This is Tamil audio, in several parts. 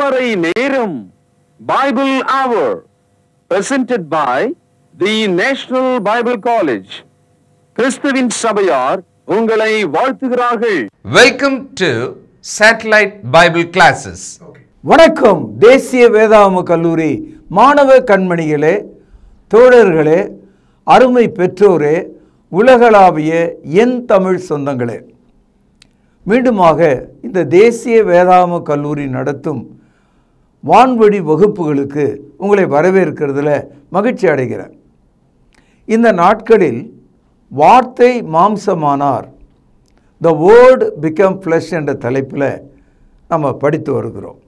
திருமறை நேரம் Bible Hour presented by the National Bible College. கிறிஸ்துவின் சபையார் உங்களை வாழ்த்துகிறார்கள். Welcome to Satellite Bible Classes. வணக்கம். தேசிய வேதாகம கல்லூரி மாணவ கண்மணிகளே, தோழர்களே, அருமை பெற்றோரே, உலகளாவிய என் தமிழ் சொந்தங்களே, மீண்டுமாக இந்த தேசிய வேதாகம கல்லூரி நடத்தும் வான்வழி வகுப்புகளுக்கு உங்களை வரவேற்கிறதுல மகிழ்ச்சி அடைகிறேன். இந்த நாட்களில் வார்த்தை மாம்சமானார், த வேர்ட் பிகம் ஃப்ளஷ் என்ற தலைப்பில் நம்ம படித்து வருகிறோம்.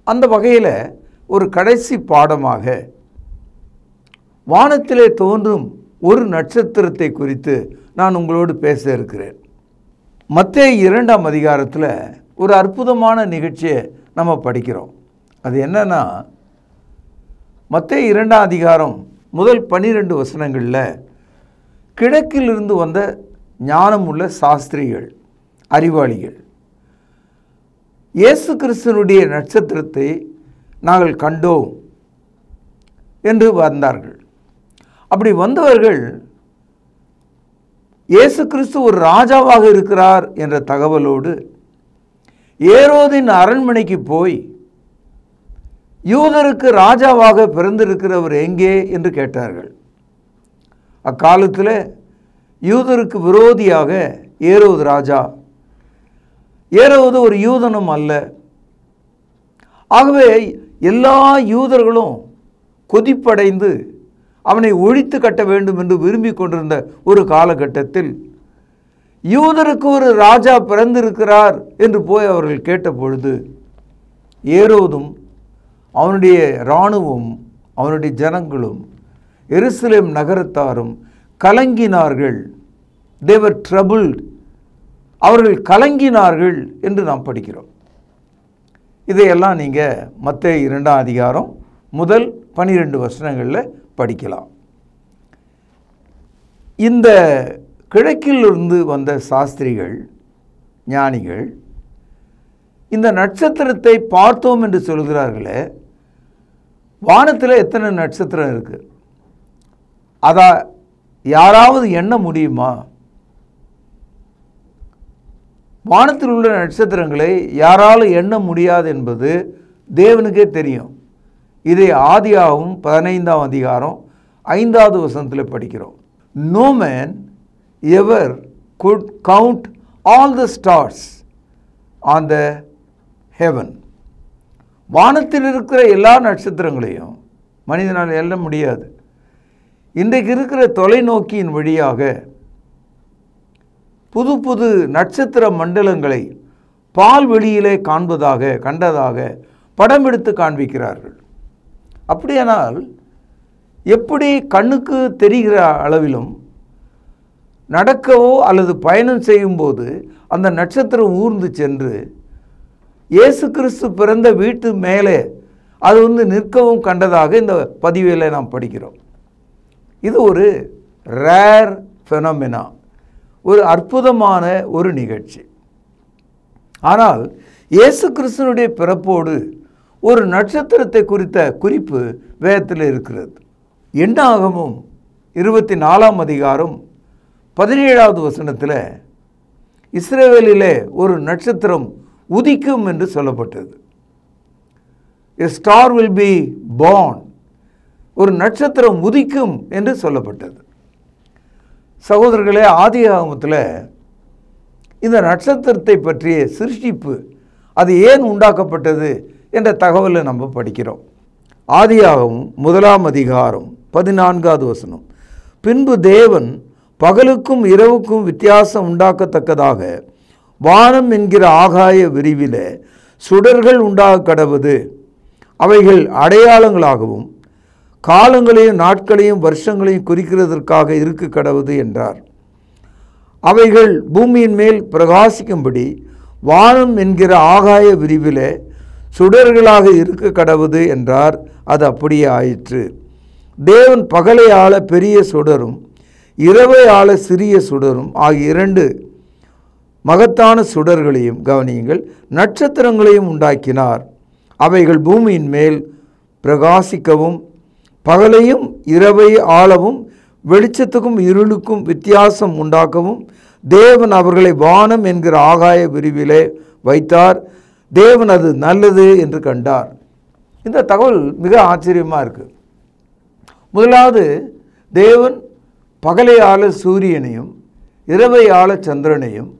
அந்த வகையில் ஒரு கடைசி பாடமாக வானத்திலே தோன்றும் ஒரு நட்சத்திரத்தை குறித்து நான் உங்களோடு பேச இருக்கிறேன். மத்தேயு 2ஆம் அதிகாரத்தில் ஒரு அற்புதமான நிகழ்ச்சியை நம்ம படிக்கிறோம். அது என்னன்னா, மத்தேயு 2ஆம் அதிகாரம் முதல் 12 வசனங்களில் கிழக்கிலிருந்து வந்த ஞானமுள்ள சாஸ்திரிகள், அறிவாளிகள் இயேசு கிறிஸ்துவனுடைய நட்சத்திரத்தை நாங்கள் கண்டோம் என்று வந்தார்கள். அப்படி வந்தவர்கள் இயேசு கிறிஸ்து ஒரு ராஜாவாக இருக்கிறார் என்ற தகவலோடு ஏரோதின் அரண்மனைக்கு போய் யூதருக்கு ராஜாவாக பிறந்திருக்கிறவர் எங்கே என்று கேட்டார்கள். அக்காலத்தில் யூதருக்கு விரோதியாக ஏரோது ராஜா. ஏரோது ஒரு யூதனும் அல்ல. ஆகவே எல்லா யூதர்களும் கொதிப்படைந்து அவனை ஒழித்து கட்ட வேண்டும் என்று விரும்பி கொண்டிருந்த ஒரு காலகட்டத்தில் யூதருக்கு ஒரு ராஜா பிறந்திருக்கிறார் என்று போய் அவர்கள் கேட்ட பொழுது ஏரோதும் அவனுடைய இராணுவம், அவனுடைய ஜனங்களும், எருசலேம் நகரத்தாரும் கலங்கினார்கள். they were troubled. அவர்கள் கலங்கினார்கள் என்று நாம் படிக்கிறோம். இதையெல்லாம் நீங்கள் மத்தேயு 2ஆம் அதிகாரம் முதல் 12 வசனங்களில் படிக்கலாம். இந்த கிழக்கிலிருந்து வந்த சாஸ்திரிகள், ஞானிகள் இந்த நட்சத்திரத்தை பார்த்தோம் என்று சொல்கிறார்களே, வானத்தில் எத்தனை நட்சத்திரம் இருக்குது? அதை யாராவது எண்ண முடியுமா? வானத்தில் உள்ள நட்சத்திரங்களை யாராலும் எண்ண முடியாது என்பது தேவனுக்கே தெரியும். இதை ஆதியாகமம் 15ஆம் அதிகாரம் 5வது வசனத்தில் படிக்கிறோம். No man ever could count all the stars on the heaven. வானத்தில் இருக்கிற எல்லா நட்சத்திரங்களையும் மனிதனால் எண்ண முடியாது. இன்றைக்கு இருக்கிற தொலைநோக்கியின் வழியாக புது புது நட்சத்திர மண்டலங்களை பால்வெளியிலே கண்டதாக படம் எடுத்து காண்பிக்கிறார்கள். அப்படியானால் எப்படி கண்ணுக்கு தெரிகிற அளவிலும் நடக்கவோ அல்லது பயணம் செய்யும்போது அந்த நட்சத்திரம் ஊர்ந்து சென்று இயேசு கிறிஸ்து பிறந்த வீட்டு மேலே அது நிற்கவும் கண்டதாக இந்த பதிவில் நாம் படிக்கிறோம். இது ஒரு ரேர் ஃபெனோமெனா, ஒரு அற்புதமான ஒரு நிகழ்ச்சி. ஆனால் இயேசு கிறிஸ்துவனுடைய பிறப்போடு ஒரு நட்சத்திரத்தை குறித்த குறிப்பு வேதத்தில் இருக்கிறது. என்னாகமம் 24ஆம் அதிகாரம் 17வது வசனத்தில் இஸ்ரவேலிலே ஒரு நட்சத்திரம் உதிக்கும் என்று சொல்லப்பட்டது. A star will be born. ஒரு நட்சத்திரம் உதிக்கும் என்று சொல்லப்பட்டது. சகோதரர்களே, ஆதியாகமத்தில் இந்த நட்சத்திரத்தை பற்றிய சிருஷ்டிப்பு, அது ஏன் உண்டாக்கப்பட்டது என்ற தகவலை நம்ம படிக்கிறோம். ஆதியாகமம் 1ஆம் அதிகாரம் 14வது வசனம். பின்பு தேவன் பகலுக்கும் இரவுக்கும் வித்தியாசம் உண்டாக்கத்தக்கதாக வானம் என்கிற ஆகாய விரிவில் சுடர்கள் உண்டாக கடவது, அவைகள் அடையாளங்களாகவும் காலங்களையும் நாட்களையும் வருஷங்களையும் குறிக்கிறதற்காக இருக்க கடவுது என்றார். அவைகள் பூமியின் மேல் பிரகாசிக்கும்படி வானம் என்கிற ஆகாய விரிவில் சுடர்களாக இருக்க கடவுது என்றார். அது அப்படியே ஆயிற்று. தேவன் பகலை ஆள பெரிய சுடரும் இரவை ஆள சிறிய சுடரும் ஆகிய 2 மகத்தான சுடர்களையும், கவனியுங்கள், நட்சத்திரங்களையும் உண்டாக்கினார். அவைகள் பூமியின் மேல் பிரகாசிக்கவும் பகலையும் இரவை ஆளவும் வெளிச்சத்துக்கும் இருளுக்கும் வித்தியாசம் உண்டாக்கவும் தேவன் அவர்களை வானம் என்கிற ஆகாய விரிவிலே வைத்தார். தேவன் அது நல்லது என்று கண்டார். இந்த தகவல் மிக ஆச்சரியமாக இருக்குது. முதலாவது, தேவன் பகலை ஆள சூரியனையும் இரவை ஆள சந்திரனையும்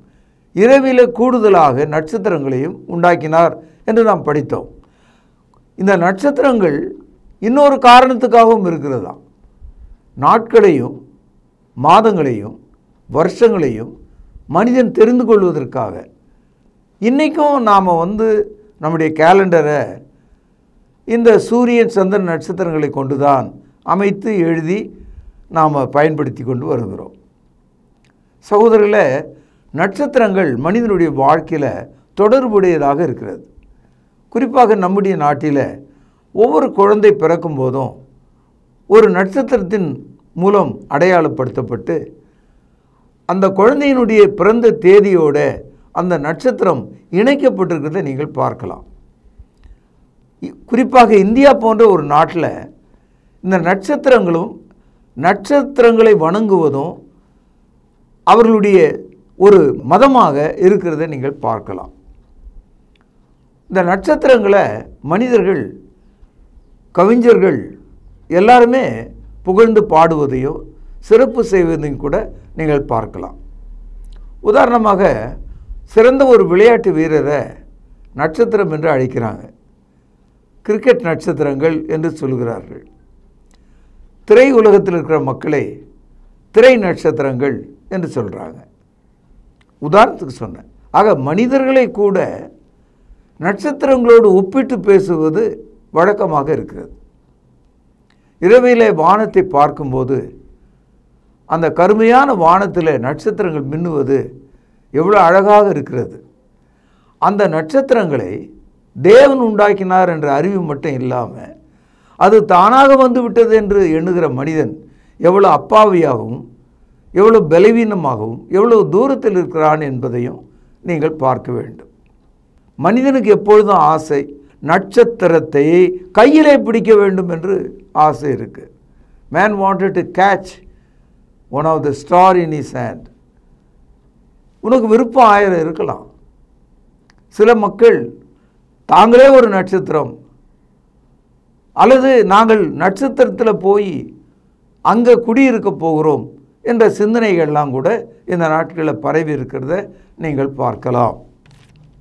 இரவிலே கூடுதலாக நட்சத்திரங்களையும் உண்டாக்கினார் என்று நாம் படித்தோம். இந்த நட்சத்திரங்கள் இன்னொரு காரணத்துக்காகவும் இருக்கிறதா. நாட்களையும் மாதங்களையும் வருஷங்களையும் மனிதன் தெரிந்து கொள்வதற்காக. இன்றைக்கும் நாம் நம்முடைய கேலண்டரை இந்த சூரியன் சந்திரன் நட்சத்திரங்களை கொண்டு தான் அமைத்து எழுதி நாம் பயன்படுத்தி கொண்டு வருகிறோம். சகோதரர்களே, நட்சத்திரங்கள் மனிதனுடைய வாழ்க்கையில் தொடர்புடையதாக இருக்கிறது. குறிப்பாக நம்முடைய நாட்டில் ஒவ்வொரு குழந்தை பிறக்கும் போதும் ஒரு நட்சத்திரத்தின் மூலம் அடையாளப்படுத்தப்பட்டு அந்த குழந்தையினுடைய பிறந்த தேதியோட அந்த நட்சத்திரம் இணைக்கப்பட்டிருக்கிறதை நீங்கள் பார்க்கலாம். குறிப்பாக இந்தியா போன்ற ஒரு நாட்டில் இந்த நட்சத்திரங்களும் நட்சத்திரங்களை வணங்குவதும் அவர்களுடைய ஒரு மதமாக இருக்கிறதை நீங்கள் பார்க்கலாம். இந்த நட்சத்திரங்களை மனிதர்கள், கவிஞர்கள் எல்லாருமே புகழ்ந்து பாடுவதையோ சிறப்பு செய்வதையும் கூட நீங்கள் பார்க்கலாம். உதாரணமாக, சிறந்த ஒரு விளையாட்டு வீரரை நட்சத்திரம் என்று அழைக்கிறாங்க. கிரிக்கெட் நட்சத்திரங்கள் என்று சொல்கிறார்கள். திரை உலகத்தில் இருக்கிற மக்களை திரை நட்சத்திரங்கள் என்று சொல்கிறாங்க. உதாரணத்துக்கு சொன்னேன். ஆக மனிதர்களை கூட நட்சத்திரங்களோடு ஒப்பிட்டு பேசுவது வழக்கமாக இருக்கிறது. இரவிலே வானத்தை பார்க்கும்போது அந்த கருமையான வானத்தில் நட்சத்திரங்கள் மின்னுவது எவ்வளோ அழகாக இருக்கிறது. அந்த நட்சத்திரங்களை தேவன் உண்டாக்கினார் என்ற அறிவு மட்டும் இல்லாமல் அது தானாக வந்து விட்டது என்று எண்ணுகிற மனிதன் எவ்வளோ அப்பாவியாகவும் எவ்வளோ பலவீனமாகவும் எவ்வளோ தூரத்தில் இருக்கிறான் என்பதையும் நீங்கள் பார்க்க வேண்டும். மனிதனுக்கு எப்பொழுதும் ஆசை, நட்சத்திரத்தை கையிலே பிடிக்க வேண்டும் என்று ஆசை இருக்குது. Man wanted to catch one of the star in his hand. உனக்கு விருப்பம் 1000 இருக்கலாம். சில மக்கள் தாங்களே ஒரு நட்சத்திரம், அல்லது நாங்கள் நட்சத்திரத்தில் போய் அங்கே குடியிருக்க போகிறோம் என்ற சிந்தனைகள்லாம் கூட இந்த நாட்களில் பரவி இருக்கிறத நீங்கள் பார்க்கலாம்.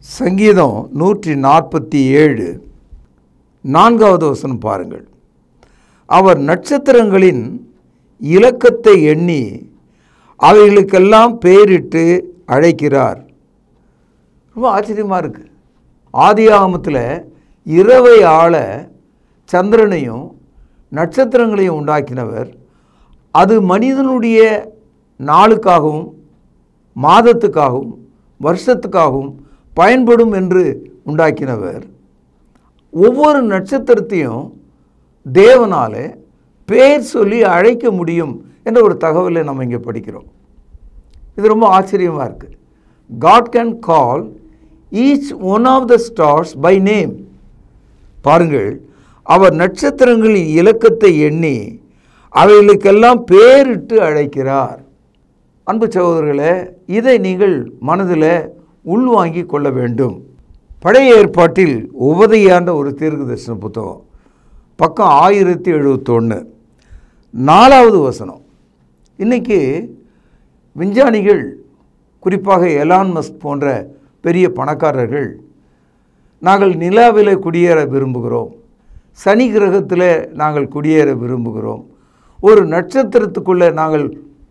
சங்கீதம் 147 4வது வசனம் பாருங்கள். அவர் நட்சத்திரங்களின் இலக்கத்தை எண்ணி அவைகளுக்கெல்லாம் பெயரிட்டு அழைக்கிறார். ரொம்ப ஆச்சரியமாக இருக்குது. ஆதியாகமத்தில் இரவை ஆள சந்திரனையும் நட்சத்திரங்களையும் உண்டாக்கினவர், அது மனிதனுடைய நாளுக்காகவும் மாதத்துக்காகவும் வருஷத்துக்காகவும் பயன்படும் என்று உண்டாக்கினவர், ஒவ்வொரு நட்சத்திரத்தையும் தேவனால் பேர் சொல்லி அழைக்க முடியும் என்ற ஒரு தகவலை நம்ம இங்கே படிக்கிறோம். இது ரொம்ப ஆச்சரியமாக இருக்குது. God can call each one of the stars by name. பாருங்கள், அவர் நட்சத்திரங்களின் இலக்கத்தை எண்ணி அவைகளுக்கெல்லாம் பேரிட்டு அழைக்கிறார். அன்பு சகோதரர்களே, இதை நீங்கள் மனதில் உள்வாங்கி கொள்ள வேண்டும். பழைய ஏற்பாட்டில் உபதையாண்ட ஒரு தீர்க்கதரிசன புத்தகம், பக்கம் 1071 4வது வசனம். இன்றைக்கி விஞ்ஞானிகள், குறிப்பாக எலான் மஸ்க் போன்ற பெரிய பணக்காரர்கள், நாங்கள் நிலாவில் குடியேற விரும்புகிறோம், சனி கிரகத்தில் நாங்கள் குடியேற விரும்புகிறோம், ஒரு நட்சத்திரத்துக்குள்ளே நாங்கள்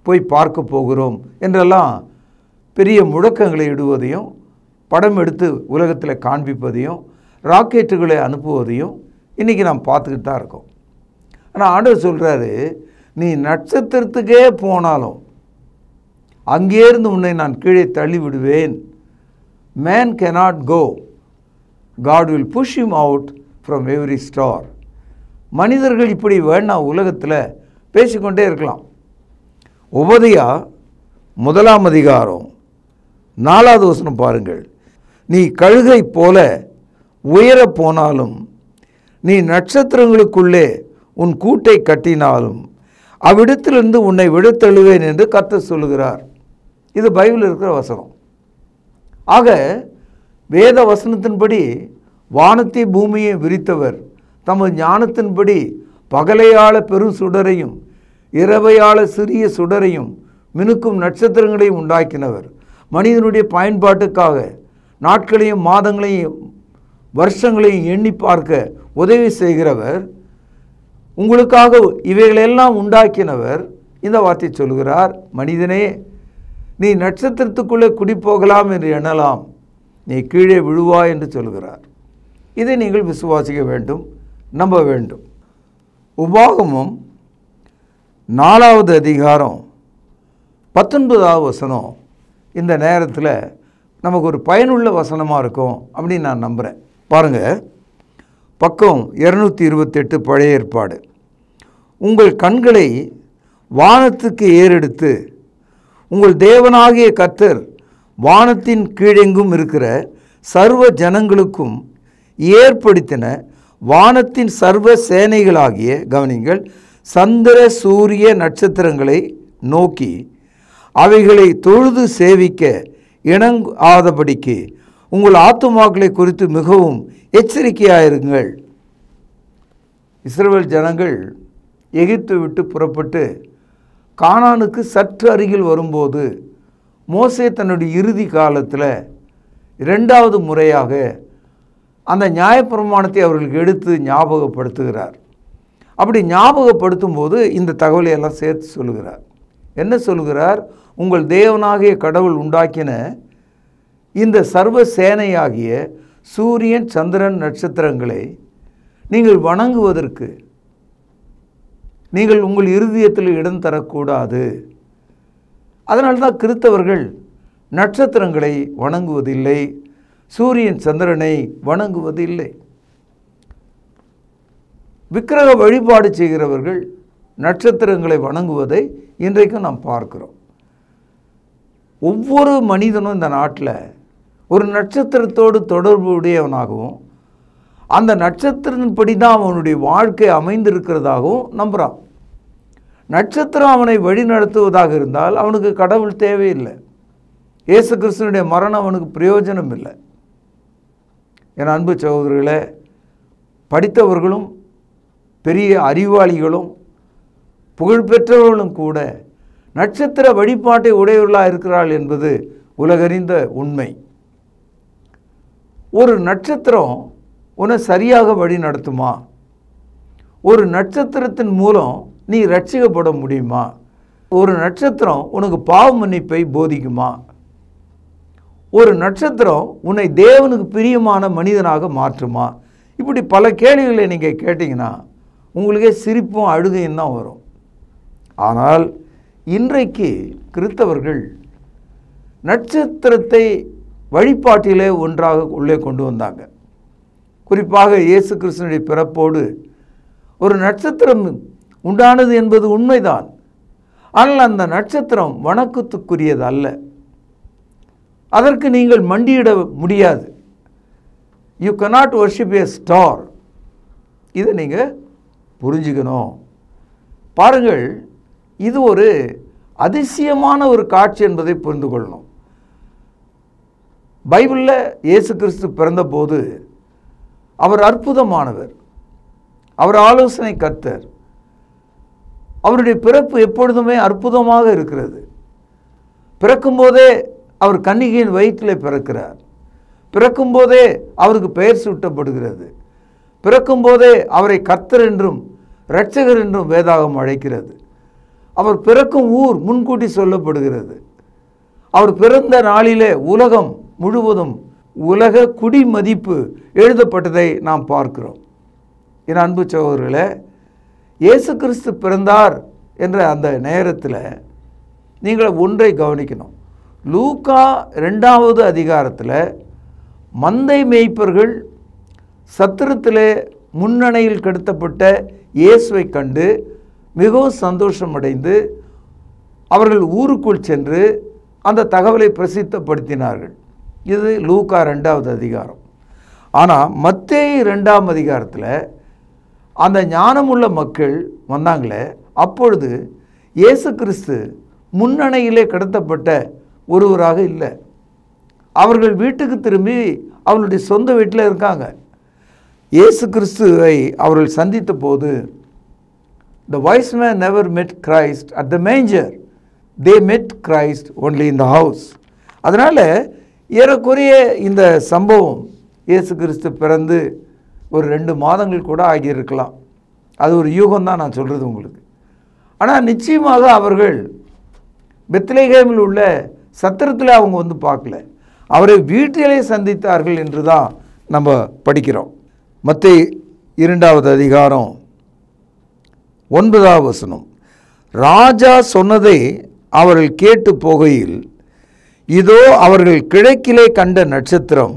போய் பார்க்க போகிறோம் என்றெல்லாம் பெரிய முழக்கங்களை இடுவதையும் படம் எடுத்து உலகத்தில் காண்பிப்பதையும் ராக்கெட்டுகளை அனுப்புவதையும் இன்றைக்கி நாம் பார்த்துக்கிட்டு தான் இருக்கோம். ஆனால் ஆண்டவர் சொல்கிறாரு, நீ நட்சத்திரத்துக்கே போனாலும் அங்கேருந்து உன்னை நான் கீழே தள்ளி விடுவேன். Man cannot go. God will push him out from every star. மனிதர்கள் இப்படி வேணா உலகத்தில் பேசிக்கொண்டே இருக்கலாம். உபதையா 1ஆம் அதிகாரம் 4வது வசனம் பாருங்கள். நீ கழுகை போல உயரப் போனாலும், நீ நட்சத்திரங்களுக்குள்ளே உன் கூட்டை கட்டினாலும் அவ்விடத்திலிருந்து உன்னை விடத்தழுவேன் என்று கர்த்தர் சொல்லுகிறார். இது பைபிளில் இருக்கிற வசனம். ஆக வேத வசனத்தின்படி வானத்தை பூமியை விரித்தவர், தமது ஞானத்தின்படி பகலையாள பெரும் சுடரையும் இரவையாள சிறிய சுடரையும் மினுக்கும் நட்சத்திரங்களையும் உண்டாக்கினவர், மனிதனுடைய பயன்பாட்டுக்காக நாட்களையும் மாதங்களையும் வருஷங்களையும் எண்ணி பார்க்க உதவி செய்கிறவர், உங்களுக்காக இவைகளெல்லாம் உண்டாக்கினவர் இந்த வார்த்தை சொல்கிறார். மனிதனே, நீ நட்சத்திரத்துக்குள்ளே குடிப்போகலாம் என்று எண்ணலாம், நீ கீழே விழுவாய் என்று சொல்கிறார். இதை நீங்கள் விசுவாசிக்க வேண்டும், நம்ப வேண்டும். உபாகமம் 4வது அதிகாரம் 19வது வசனம் இந்த நேரத்தில் நமக்கு ஒரு பயனுள்ள வசனமாக இருக்கும் அப்படின்னு நான் நம்புகிறேன். பாருங்கள், பக்கம் 228 பழைய ஏற்பாடு. உங்கள் கண்களை வானத்துக்கு ஏறெடுத்து உங்கள் தேவனாகிய கர்த்தர் வானத்தின் கீழெங்கும் இருக்கிற சர்வ ஜனங்களுக்கும் ஏற்படுத்தின வானத்தின் சர்வ சேனைகளாகிய, கவனிங்கள், சந்திர சூரிய நட்சத்திரங்களை நோக்கி அவைகளை தொழுது சேவிக்க இணங்காதபடிக்கு உங்கள் ஆத்துமாக்களை குறித்து மிகவும் எச்சரிக்கையாயிருங்கள். இஸ்ரவேல் ஜனங்கள் எகிப்தை விட்டு புறப்பட்டு கானானுக்கு சற்று அருகில் வரும்போது மோசே தன்னுடைய இறுதி காலத்தில் 2வது முறையாக அந்த நியாயப்பிரமாணத்தை அவர்களுக்கு எடுத்து ஞாபகப்படுத்துகிறார். அப்படி ஞாபகப்படுத்தும் போது இந்த தகவலை எல்லாம் சேர்த்து சொல்லுகிறார். என்ன சொல்லுகிறார்? உங்கள் தேவனாகிய கடவுள் உண்டாக்கின இந்த சர்வ சேனையாகிய சூரியன் சந்திரன் நட்சத்திரங்களை நீங்கள் வணங்குவதற்கு நீங்கள் உங்கள் இருதயத்தில் இடம் தரக்கூடாது. அதனால்தான் கிறிஸ்தவர்கள் நட்சத்திரங்களை வணங்குவதில்லை, சூரியன் சந்திரனை வணங்குவதில்லை. விக்கிரக வழிபாடு செய்கிறவர்கள் நட்சத்திரங்களை வணங்குவதை இன்றைக்கும் நாம் பார்க்கிறோம். ஒவ்வொரு மனிதனும் இந்த நாட்டில் ஒரு நட்சத்திரத்தோடு தொடர்பு உடையவனாகவும் அந்த நட்சத்திரத்தின்படி தான் அவனுடைய வாழ்க்கை அமைந்திருக்கிறதாகவும் நம்புகிறான். நட்சத்திரம் அவனை வழி நடத்துவதாக இருந்தால் அவனுக்கு கடவுள் தேவையில்லை. இயேசு கிறிஸ்துனுடைய மரணம் அவனுக்கு பிரயோஜனம் இல்லை. என் அன்பு சகோதரர்களே, படித்தவர்களும் பெரிய அறிவாளிகளும் புகழ்பெற்றவர்களும் கூட நட்சத்திர வழிபாட்டை உடையவர்களாக இருக்கிறார்கள் என்பது உலகறிந்த உண்மை. ஒரு நட்சத்திரம் உன்னை சரியாக வழி நடத்துமா? ஒரு நட்சத்திரத்தின் மூலம் நீ ரட்சிக்கப்பட முடியுமா? ஒரு நட்சத்திரம் உனக்கு பாவ மன்னிப்பை போதிக்குமா? ஒரு நட்சத்திரம் உன்னை தேவனுக்கு பிரியமான மனிதனாக மாற்றுமா? இப்படி பல கேள்விகளை நீங்கள் கேட்டிங்கன்னா உங்களுக்கே சிரிப்பும் அழுகையும் தான் வரும். ஆனால் இன்றைக்கு கிறிஸ்தவர்கள் நட்சத்திரத்தை வழிபாட்டிலே ஒன்றாக உள்ளே கொண்டு வந்தாங்க. குறிப்பாக இயேசு கிறிஸ்துனுடைய பிறப்போடு ஒரு நட்சத்திரம் உண்டானது என்பது உண்மைதான். ஆனால் அந்த நட்சத்திரம் வணக்கத்துக்குரியது அல்ல. அதற்கு நீங்கள் மண்டியிட முடியாது. You cannot worship a star. இதை நீங்கள் புரிஞ்சுக்கணும். பாருங்கள், இது ஒரு அதிசயமான ஒரு காட்சி என்பதை புரிந்து கொள்ளணும். பைபிளில் இயேசு கிறிஸ்து பிறந்தபோது அவர் அற்புதமானவர், அவர் ஆலோசனை கர்த்தர். அவருடைய பிறப்பு எப்பொழுதுமே அற்புதமாக இருக்கிறது. பிறக்கும்போதே அவர் கன்னிகையின் வயிற்றிலே பிறக்கிறார். பிறக்கும்போதே அவருக்கு பெயர் சூட்டப்படுகிறது. பிறக்கும்போதே அவரை கர்த்தர் என்றும் இரட்சகர் என்றும் வேதாகம் அழைக்கிறது. அவர் பிறக்கும் ஊர் முன்கூட்டி சொல்லப்படுகிறது. அவர் பிறந்த நாளிலே உலகம் முழுவதும் உலக குடிமதிப்பு எழுதப்பட்டதை நாம் பார்க்கிறோம். என் அன்பு சகோதரர்களே, இயேசு கிறிஸ்து பிறந்தார் என்ற அந்த நேரத்தில் நீங்கள் ஒன்றை கவனிக்கணும். லூக்கா 2வது அதிகாரத்தில் மந்தை மேய்ப்பர்கள் சத்திரத்திலே முன்னணையில் கடத்தப்பட்ட இயேசுவை கண்டு மிகவும் சந்தோஷமடைந்து அவர்கள் ஊருக்குள் சென்று அந்த தகவலை பிரசித்தப்படுத்தினார்கள். இது லூக்கா 2வது அதிகாரம். ஆனால் மத்தேயு 2ஆம் அதிகாரத்தில் அந்த ஞானமுள்ள மக்கள் வந்தாங்களே, அப்பொழுது இயேசு கிறிஸ்து முன்னணையிலே கடத்தப்பட்ட ஒருவராக இல்லை. அவர்கள் வீட்டுக்கு திரும்பி அவர்களுடைய சொந்த வீட்டில் இருக்காங்க. இயேசு கிறிஸ்துவை அவர்கள் சந்தித்த போது, the wise man never met Christ at the manger. They met Christ only in the house. அதனால் ஏறக்குறைய இந்த சம்பவம் இயேசு கிறிஸ்து பிறந்து ஒரு 2 மாதங்கள் கூட ஆகியிருக்கலாம். அது ஒரு யூகம்தான் நான் சொல்கிறது உங்களுக்கு. ஆனால் நிச்சயமாக அவர்கள் பெத்லகேமில் உள்ள சத்திரத்தில் அவங்க வந்து பார்க்கல, அவரை வீட்டிலே சந்தித்தார்கள் என்று தான் நம்ம படிக்கிறோம். மத்தேயு 2ஆவது அதிகாரம் 9ஆவது வசனம். ராஜா சொன்னதை அவர்கள் கேட்டு போகையில், இதோ அவர்கள் கிழக்கிலே கண்ட நட்சத்திரம்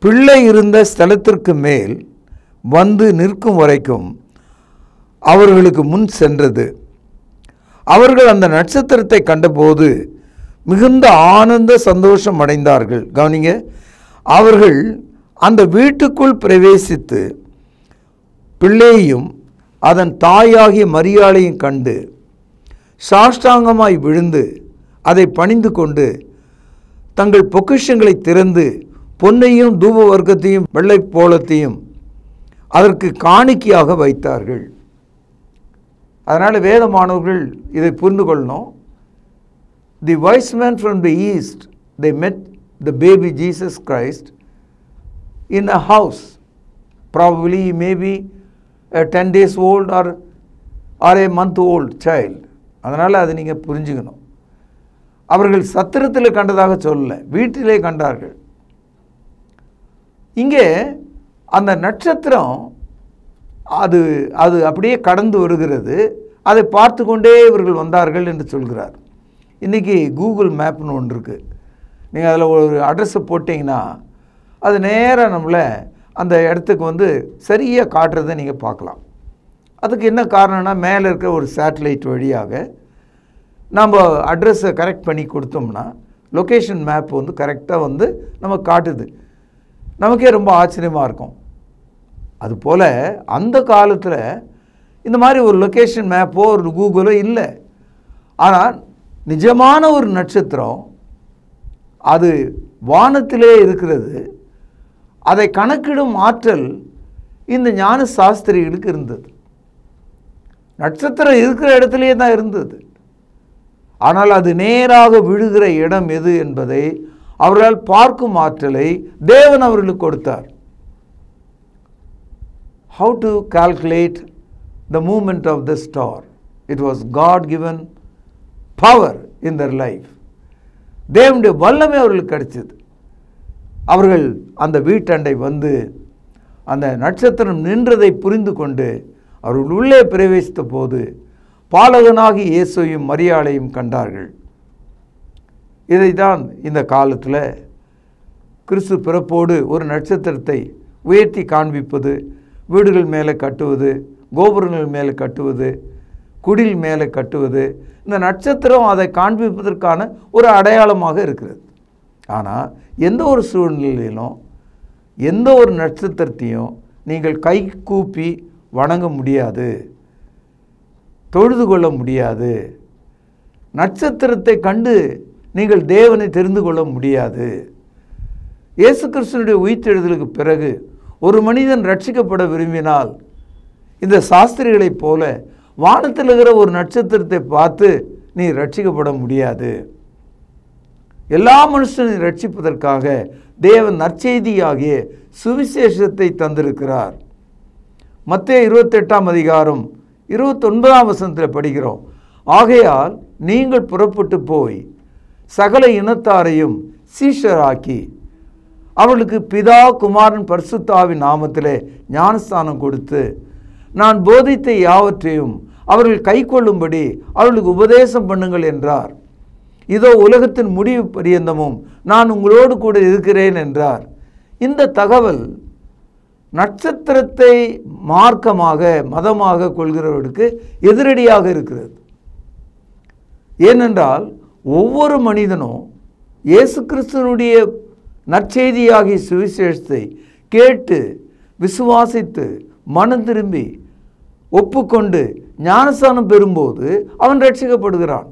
பிள்ளை இருந்த ஸ்தலத்திற்கு மேல் வந்து நிற்கும் வரைக்கும் அவர்களுக்கு முன் சென்றது. அவர்கள் அந்த நட்சத்திரத்தை கண்டபோது மிகுந்த ஆனந்த சந்தோஷம் அடைந்தார்கள். கவனிங்க, அவர்கள் அந்த வீட்டுக்குள் பிரவேசித்து பிள்ளையையும் அதன் தாயாகிய மரியாளையும் கண்டு சாஷ்டாங்கமாய் விழுந்து அதை பணிந்து கொண்டு தங்கள் பொக்கிஷங்களை திறந்து பொன்னையும் தூப வர்க்கத்தையும் வெள்ளை போலத்தையும் அதற்கு காணிக்கையாக வைத்தார்கள். அதனால் வேதமானவர்கள் இதை புரிந்து கொள்ளணும். The wise man from the east, they met the baby Jesus Christ in a house. Probably maybe a 10 days old or a month old child. அதனால் அதை நீங்கள் புரிஞ்சுக்கணும். அவர்கள் சத்திரத்தில் கண்டதாக சொல்லலை, வீட்டிலே கண்டார்கள். இங்கே அந்த நட்சத்திரம் அது அது அப்படியே கடந்து வருகிறது. அதை பார்த்து கொண்டே இவர்கள் வந்தார்கள் என்று சொல்கிறார். இன்றைக்கி கூகுள் மேப்னு ஒன்று இருக்குது. நீங்கள் அதில் ஒரு அட்ரஸை போட்டிங்கன்னா அது நேராக நம்மளை அந்த இடத்துக்கு வந்து சரியாக காட்டுறதை நீங்கள் பார்க்கலாம். அதுக்கு என்ன காரணம்னா, மேலே இருக்க ஒரு சேட்டலைட் வழியாக நம்ம அட்ரஸை கரெக்ட் பண்ணி கொடுத்தோம்னா லொக்கேஷன் மேப் வந்து கரெக்டாக வந்து நம்ம காட்டுது. நமக்கே ரொம்ப ஆச்சரியமாக இருக்கும். அதுபோல் அந்த காலத்தில் இந்த மாதிரி ஒரு லொக்கேஷன் மேப்போ ஒரு கூகுளோ இல்லை. ஆனால் நிஜமான ஒரு நட்சத்திரம் அது வானத்திலே இருக்கிறது. அதை கணக்கிடும் ஆற்றல் இந்த ஞான சாஸ்திரிகளுக்கு இருந்தது. நட்சத்திரம் இருக்கிற இடத்துலையே தான் இருந்தது. ஆனால் அது நேராக விழுகிற இடம் எது என்பதை அவர்களால் பார்க்கும் ஆற்றலை தேவன் அவர்களுக்கு கொடுத்தார். How to calculate the movement of the star? It was God given power in their life. தேவனுடைய வல்லமை அவர்களுக்கு கிடைச்சது. அவர்கள் அந்த வீட்டண்டை வந்து அந்த நட்சத்திரம் நின்றதை புரிந்து கொண்டு அவர்கள் உள்ளே பிரவேசித்த போது பாலகனாகி இயேசுவையும் மரியாளையும் கண்டார்கள். இதை தான் இந்த காலத்தில் கிறிஸ்து பிறப்போடு ஒரு நட்சத்திரத்தை உயர்த்தி காண்பிப்பது, வீடுகள் மேலே கட்டுவது, கோபுரங்கள் மேலே கட்டுவது, குடில் மேலே கட்டுவது, இந்த நட்சத்திரம் அதை காண்பிப்பதற்கான ஒரு அடையாளமாக இருக்கிறது. ஆனால் எந்த ஒரு சூழ்நிலையிலும் எந்த ஒரு நட்சத்திரத்தையும் நீங்கள் கை கூப்பி வணங்க முடியாது, தொழுது கொள்ள முடியாது. நட்சத்திரத்தை கண்டு நீங்கள் தேவனை தெரிந்து கொள்ள முடியாது. இயேசு கிறிஸ்துவினுடைய உயிர்த்தெழுதலுக்கு பிறகு ஒரு மனிதன் ரட்சிக்கப்பட விரும்பினால் இந்த சாஸ்திரிகளைப் போல வானத்தில் இருக்கிற ஒரு நட்சத்திரத்தை பார்த்து நீ ரட்சிக்கப்பட முடியாது. எல்லா மனுஷனையும் ரட்சிப்பதற்காக தேவன் நற்செய்தியாகிய சுவிசேஷத்தை தந்திருக்கிறார். மத்தேயு 28ஆம் அதிகாரம் 29ஆம் வசனத்தில் படிக்கிறோம். ஆகையால் நீங்கள் புறப்பட்டு போய் சகல இனத்தாரையும் சீஷராக்கி அவர்களுக்கு பிதா குமாரன் பரிசுத்த ஆவியின் நாமத்திலே ஞானஸ்தானம் கொடுத்து நான் போதித்த யாவற்றையும் அவர்கள் கைக்கொள்ளும்படி அவர்களுக்கு உபதேசம் பண்ணுங்கள் என்றார். இதோ உலகத்தின் முடிவு பரியந்தமும் நான் உங்களோடு கூட இருக்கிறேன் என்றார். இந்த தகவல் நட்சத்திரத்தை மார்க்கமாக மதமாக கொள்கிறவர்களுக்கு எதிரடியாக இருக்கிறது. ஏனென்றால் ஒவ்வொரு மனிதனும் இயேசு கிறிஸ்துவனுடைய நற்செய்தியாகிய சுவிசேஷத்தை கேட்டு விசுவாசித்து மனம் திரும்பி ஒப்புக்கொண்டு ஞானஸ்நானம் பெறும்போது அவன் ரட்சிக்கப்படுகிறான்.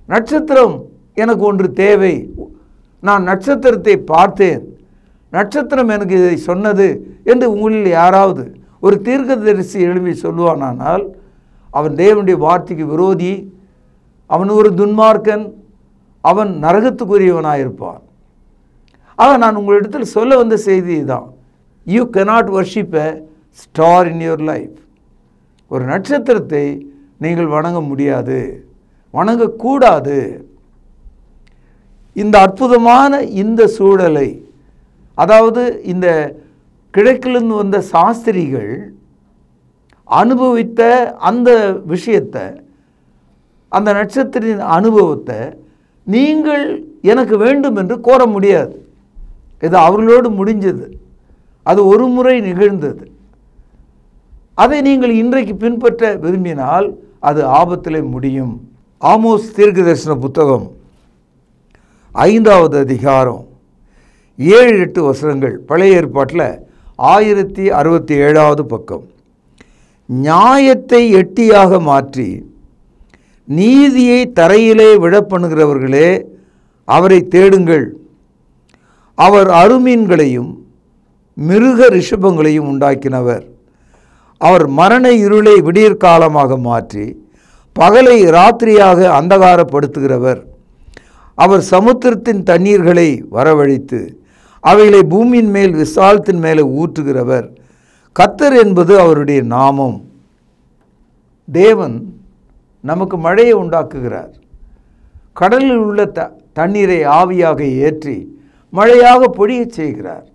நட்சத்திரம் எனக்கு ஒன்று தேவை, நான் நட்சத்திரத்தை பார்த்தேன், நட்சத்திரம் எனக்கு இதை சொன்னது என்று உங்களில் யாராவது ஒரு தீர்க்கதரிசி எழுப்பி சொல்லுவானால் அவன் தேவனுடைய வார்த்தைக்கு விரோதி, அவன் ஒரு துன்மார்க்கன், அவன் நரகத்துக்குரியவனாயிருப்பான். ஆக நான் உங்களிடத்தில் சொல்ல வந்த செய்தி தான், you cannot worship a star in your life. ஒரு நட்சத்திரத்தை நீங்கள் வணங்க முடியாது, வணங்கக்கூடாது. இந்த அற்புதமான இந்த சூழலை, அதாவது இந்த கிழக்கிலிருந்து வந்த சாஸ்திரிகள் அனுபவித்த அந்த விஷயத்தை, அந்த நட்சத்திரின் அனுபவத்தை நீங்கள் எனக்கு வேண்டும் என்று கோர முடியாது. இது அவர்களோடு முடிஞ்சது, அது ஒரு முறை நிகழ்ந்தது. அதை நீங்கள் இன்றைக்கு பின்பற்ற விரும்பினால் அது ஆபத்திலே முடியும். ஆமோஸ் தீர்க்கதரிசன புத்தகம் 5வது அதிகாரம் 7-8 வசனங்கள், பழைய ஏற்பாட்டில் 1067வது பக்கம். நியாயத்தை எட்டியாக மாற்றி நீதியை தரையிலே விழப்பண்ணுகிறவர்களே, அவரை தேடுங்கள். அவர் அருமீன்களையும் மிருக ரிஷபங்களையும் உண்டாக்கினவர். அவர் மரண இருளை விடியற்காலமாக மாற்றி பகலை ராத்திரியாக அந்தகாரப்படுத்துகிறவர். அவர் சமுத்திரத்தின் தண்ணீர்களை வரவழைத்து அவைகளை பூமியின் மேல் விசாலத்தின் மேலே ஊற்றுகிறவர். கர்த்தர் என்பது அவருடைய நாமம். தேவன் நமக்கு மழையை உண்டாக்குகிறார். கடலில் உள்ள தண்ணீரை ஆவியாக ஏற்றி மழையாக பொழியச் செய்கிறார்.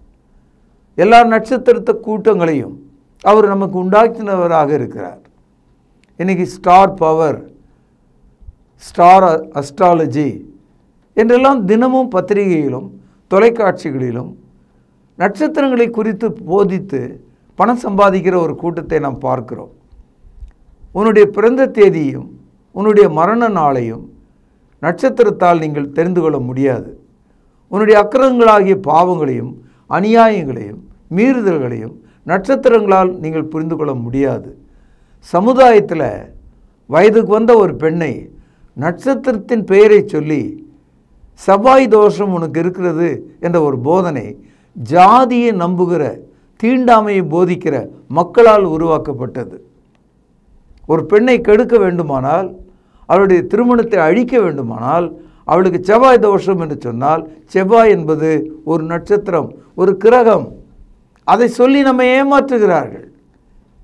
எல்லா நட்சத்திரத்த கூட்டங்களையும் அவர் நமக்கு உண்டாக்கினவராக இருக்கிறார். இன்றைக்கி ஸ்டார் பவர், ஸ்டார் அஸ்ட்ராலஜி என்றெல்லாம் தினமும் பத்திரிகையிலும் தொலைக்காட்சிகளிலும் நட்சத்திரங்களை குறித்து போதித்து பணம் சம்பாதிக்கிற ஒரு கூட்டத்தை நாம் பார்க்கிறோம். உன்னுடைய பிறந்த தேதியும் உன்னுடைய மரண நாளையும் நட்சத்திரத்தால் நீங்கள் தெரிந்து கொள்ள முடியாது. உன்னுடைய அக்கிரமங்களாகிய பாவங்களையும் அநியாயங்களையும் மீறுதல்களையும் நட்சத்திரங்களால் நீங்கள் புரிந்து கொள்ள முடியாது. சமுதாயத்தில் வயதுக்கு வந்த ஒரு பெண்ணை நட்சத்திரத்தின் பெயரை சொல்லி செவ்வாய் தோஷம் உனக்கு இருக்கிறது என்ற ஒரு போதனை ஜாதியை நம்புகிற, தீண்டாமையை போதிக்கிற மக்களால் உருவாக்கப்பட்டது. ஒரு பெண்ணை கெடுக்க வேண்டுமானால், அவளுடைய திருமணத்தை அழிக்க வேண்டுமானால் அவளுக்கு செவ்வாய் தோஷம் என்று சொன்னால், செவ்வாய் என்பது ஒரு நட்சத்திரம், ஒரு கிரகம். அதை சொல்லி நம்ம ஏமாற்றுகிறார்கள்.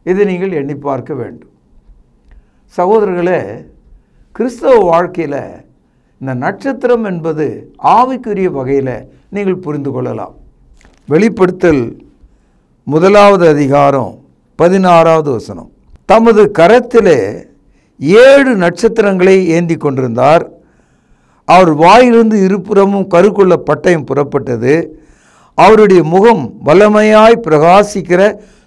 இதை நீங்கள் எண்ணி பார்க்க வேண்டும். சகோதரர்களே, கிறிஸ்தவ வாழ்க்கையில் இந்த நட்சத்திரம் என்பது ஆவிக்குரிய வகையில் நீங்கள் புரிந்து கொள்ளலாம். வெளிப்படுத்தல் 1வது அதிகாரம் 16வது வசனம். தமது கரத்திலே 7 நட்சத்திரங்களை ஏந்தி கொண்டிருந்தார். அவர் வாயிலிருந்து இருபுறமும் கருக்குள்ள பட்டயம் புறப்பட்டது. அவருடைய முகம் வல்லமையாய் பிரகாசிக்கிற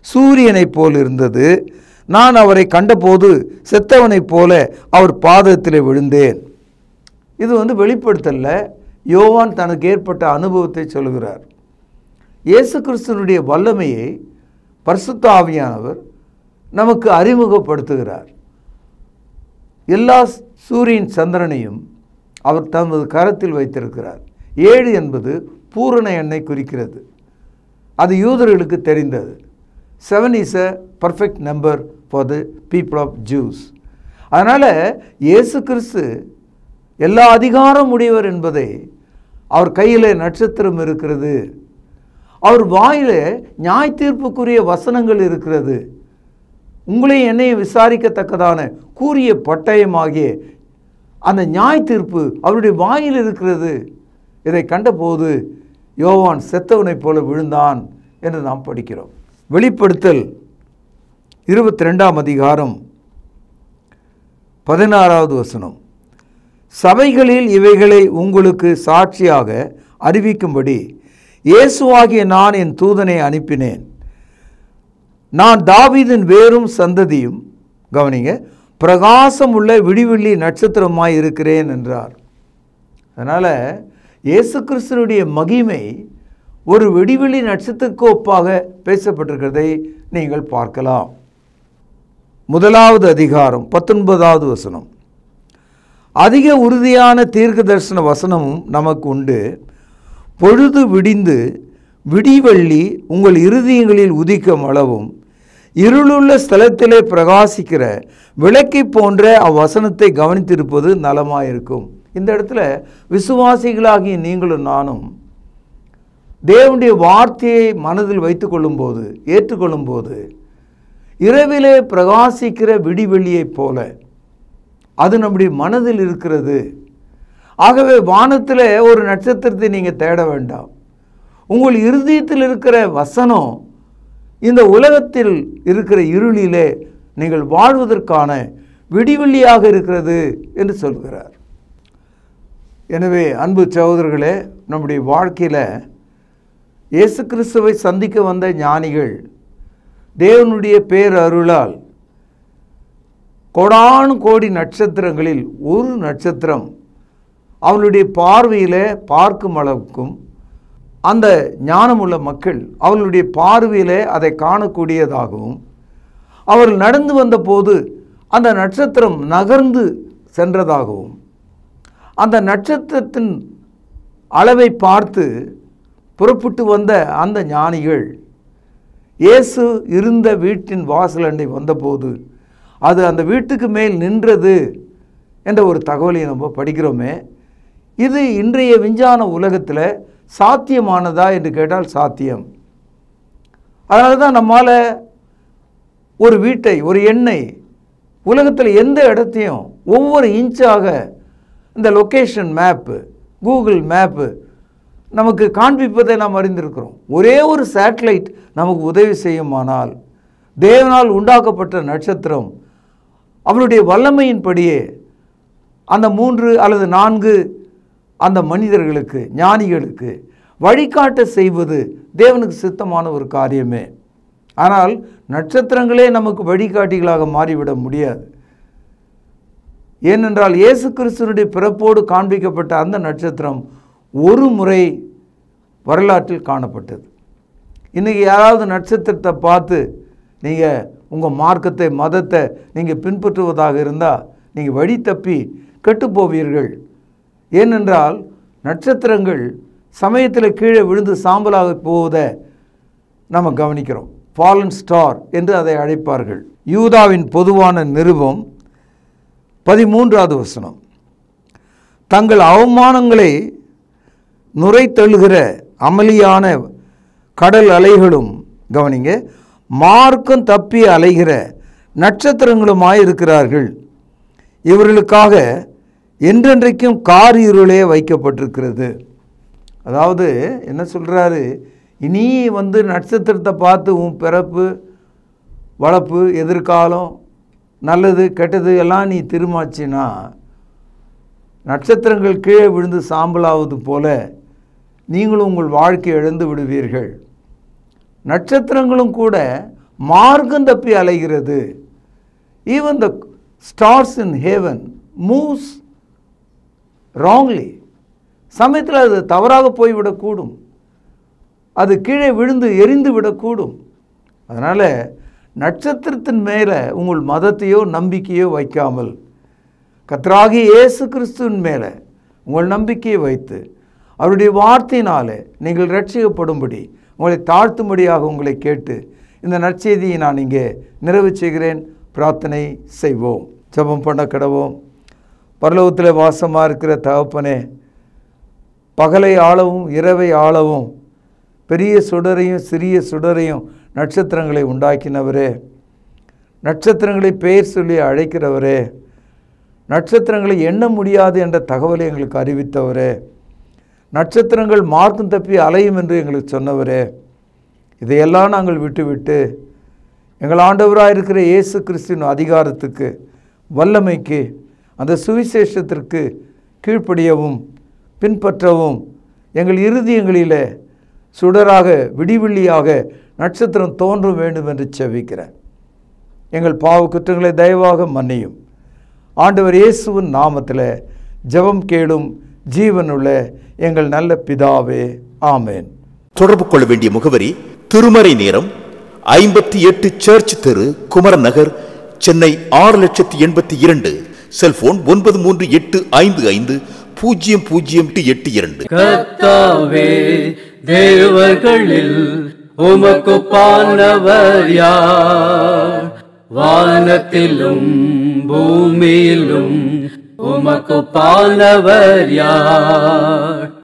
சூரியனைப் போல் இருந்தது. நான் அவரை கண்டபோது செத்தவனைப் போல அவர் பாதத்தில் விழுந்தேன். இது வெளிப்படுத்தல்ல, யோவான் தனக்கு ஏற்பட்ட அனுபவத்தை சொல்கிறார். இயேசு கிறிஸ்துவினுடைய வல்லமையை பரிசுத்த ஆவியானவர் நமக்கு அறிமுகப்படுத்துகிறார். எல்லா சூரியன் சந்திரனையும் அவர் தமது கரத்தில் வைத்திருக்கிறார். 7 என்பது பூரண எண்ணை குறிக்கிறது. அது யூதர்களுக்கு தெரிந்தது. 7 is a perfect number for the people of Jews. அதனால் இயேசு கிறிஸ்து எல்லா அதிகாரம் உடையவர் என்பதை, அவர் கையில் நட்சத்திரம் இருக்கிறது, அவர் வாயில் நியாய தீர்ப்புக்குரிய வசனங்கள் இருக்கிறது, உங்களையும் என்னையும் விசாரிக்கத்தக்கதான கூறிய பட்டயமாகிய அந்த நியாய தீர்ப்பு அவருடைய வாயில் இருக்கிறது. இதை கண்டபோது யோவான் செத்தவனைப் போல விழுந்தான் என்று நாம் படிக்கிறோம். வெளிப்படுத்தல் 22ஆம் அதிகாரம் 16வது வசனம். சபைகளில் இவைகளை உங்களுக்கு சாட்சியாக அறிவிக்கும்படி இயேசுவாகிய நான் என் தூதனை அனுப்பினேன். நான் தாவீதின் வேரும் சந்ததியும், கவனிங்க, பிரகாசம் உள்ள விடிவெள்ளி நட்சத்திரமாய் இருக்கிறேன் என்றார். அதனால் இயேசு கிறிஸ்துனுடைய மகிமை ஒரு விடிவெளி நட்சத்திரத்துக்கு ஒப்பாக பேசப்பட்டிருக்கிறதை நீங்கள் பார்க்கலாம். 1வது அதிகாரம் 19வது வசனம். அதிக உறுதியான தீர்க்க தரிசன வசனமும் நமக்கு உண்டு. பொழுது விடிந்து விடிவெள்ளி உங்கள் இருதயங்களில் உதிக்கும் அளவும் இருளுள்ள ஸ்தலத்திலே பிரகாசிக்கிற விளக்கை போன்ற அவ்வசனத்தை கவனித்திருப்பது நலமாயிருக்கும். இந்த இடத்துல விசுவாசிகளாகிய நீங்களும் நானும் தேவனுடைய வார்த்தையை மனதில் வைத்துக் கொள்ளும்போது, ஏற்றுக்கொள்ளும்போது, இரவிலே பிரகாசிக்கிற விடிவெள்ளியைப் போல அது நம்முடைய மனதில் இருக்கிறது. ஆகவே வானத்தில் ஒரு நட்சத்திரத்தை நீங்கள் தேட வேண்டாம். உங்கள் இருதயத்தில் இருக்கிற வசனம் இந்த உலகத்தில் இருக்கிற இருளிலே நீங்கள் வாழ்வதற்கான விடிவெள்ளியாக இருக்கிறது என்று சொல்கிறார். எனவே அன்பு சகோதரர்களே, நம்முடைய வாழ்க்கையில் இயேசு கிறிஸ்துவை சந்திக்க வந்த ஞானிகள் தேவனுடைய பேரருளால் கோடானு கோடி நட்சத்திரங்களில் ஒரு நட்சத்திரம் அவளுடைய பார்வையில் பார்க்கும் அளவுக்கும், அந்த ஞானமுள்ள மக்கள் அவர்களுடைய பார்வையில் அதை காணக்கூடியதாகவும், அவர்கள் நடந்து வந்தபோது அந்த நட்சத்திரம் நகர்ந்து சென்றதாகவும், அந்த நட்சத்திரத்தின் அளவை பார்த்து புறப்பட்டு வந்த அந்த ஞானிகள் இயேசு இருந்த வீட்டின் வாசல் அண்டை வந்தபோது அது அந்த வீட்டுக்கு மேல் நின்றது என்ற ஒரு தகவலை நம்ம படிக்கிறோமே. இது இன்றைய விஞ்ஞான உலகத்தில் சாத்தியமானதா என்று கேட்டால் சாத்தியம். அதனால தான் நம்மால் ஒரு வீட்டை, ஒரு எண்ணை உலகத்தில் எந்த இடத்தையும் ஒவ்வொரு இன்ச்சாக இந்த லொக்கேஷன் மேப்பு, கூகுள் மேப்பு நமக்கு காண்பிப்பதை நாம் அறிந்திருக்கிறோம். ஒரே ஒரு சேட்டலைட் நமக்கு உதவி செய்யுமானால் தேவனால் உண்டாக்கப்பட்ட நட்சத்திரம் அவருடைய வல்லமையின்படியே அந்த 3 அல்லது 4 அந்த மனிதர்களுக்கு, ஞானிகளுக்கு வழிகாட்ட செய்வது தேவனுக்கு சித்தமான ஒரு காரியமே. ஆனால் நட்சத்திரங்களே நமக்கு வழிகாட்டிகளாக மாறிவிட முடியாது. ஏனென்றால் இயேசு கிறிஸ்துவினுடைய பிறப்போடு காண்பிக்கப்பட்ட அந்த நட்சத்திரம் ஒரு முறை வரலாற்றில் காணப்பட்டது. இன்றைக்கி யாராவது நட்சத்திரத்தை பார்த்து நீங்கள் உங்கள் மார்க்கத்தை, மதத்தை நீங்கள் பின்பற்றுவதாக இருந்தால் நீங்கள் வழி தப்பி கெட்டுப்போவீர்கள். ஏனென்றால் நட்சத்திரங்கள் சமயத்தில் கீழே விழுந்து சாம்பலாக போவதை நம்ம கவனிக்கிறோம். ஃபாலன் ஸ்டார் என்று அதை அழைப்பார்கள். யூதாவின் பொதுவான நிருபம் 13வது வசனம். தங்கள் அவமானங்களை நுரை தள்ளுகிற அமளியான கடல் அலைகளும், கவனிங்க, மார்க்கம் தப்பி அலைகிற நட்சத்திரங்களுமாயிருக்கிறார்கள். இவர்களுக்காக என்றென்றைக்கும் காரிருளே வைக்கப்பட்டிருக்கிறது. அதாவது என்ன சொல்கிறாரு, இனி நட்சத்திரத்தை பார்த்து உன் பிறப்பு, வளர்ப்பு, எதிர்காலம், நல்லது கெட்டது எல்லாம் நீ திருமாச்சினா நட்சத்திரங்கள் கீழே விழுந்து சாம்பலாவது போல நீங்களும் உங்கள் வாழ்க்கையை இழந்து விடுவீர்கள். நட்சத்திரங்களும் கூட மார்க்கம் தப்பி அலைகிறது. Even the stars in heaven moves wrongly. சமயத்தில் அது தவறாக போய்விடக்கூடும், அது கீழே விழுந்து எரிந்து விடக்கூடும். அதனால் நட்சத்திரத்தின் மேலே உங்கள் மதத்தையோ நம்பிக்கையோ வைக்காமல் கர்த்தராகிய இயேசு கிறிஸ்துவின் மேலே உங்கள் நம்பிக்கையை வைத்து அவருடைய வார்த்தையினாலே நீங்கள் ரட்சிக்கப்படும்படி உங்களை தாழ்த்தும்படியாக உங்களை கேட்டு இந்த நற்செய்தியை நான் இங்கே நிறைவு செய்கிறேன். பிரார்த்தனை செய்வோம், ஜெபம் பண்ண கடவோம். பரலோகத்தில் வாசமாக இருக்கிற தகப்பனே, பகலை ஆளவும் இரவை ஆளவும் பெரிய சுடரையும் சிறிய சுடரையும் நட்சத்திரங்களை உண்டாக்கினவரே, நட்சத்திரங்களை பெயர் சொல்லி அழைக்கிறவரே, நட்சத்திரங்களை எண்ண முடியாது என்ற தகவலை எங்களுக்கு அறிவித்தவரே, நட்சத்திரங்கள் மார்க்கம் தப்பி அலையும் என்று எங்களுக்கு சொன்னவரே, இதையெல்லாம் நாங்கள் விட்டுவிட்டு எங்கள் ஆண்டவராக இருக்கிற இயேசு கிறிஸ்துவின் அதிகாரத்துக்கு, வல்லமைக்கு, அந்த சுவிசேஷத்திற்கு கீழ்ப்படியவும் பின்பற்றவும் எங்கள் இருதயங்களிலே சுடராக விடிவெள்ளியாக நட்சத்திரம் தோன்ற வேண்டும் என்று செபிக்கிறேன். எங்கள் பாவ குற்றங்களை தயவாக மன்னியும். ஆண்டவர் இயேசுவின் நாமத்தில் ஜெபம் கேளும் ஜீவனுள்ள எங்கள் நல்ல பிதாவே, ஆமேன். தொடர்பு கொள்ள வேண்டிய முகவரி திருமறை நேரம் 58 சர்ச் தெரு, குமரன் நகர், சென்னை 6,82,000. செல்போன் 9385500882. கர்த்தாவே, தேவர்களில் உமக்குப்பானவர் யார்? வானத்திலும் பூமியிலும் உமக்குப்பானவர் யார்?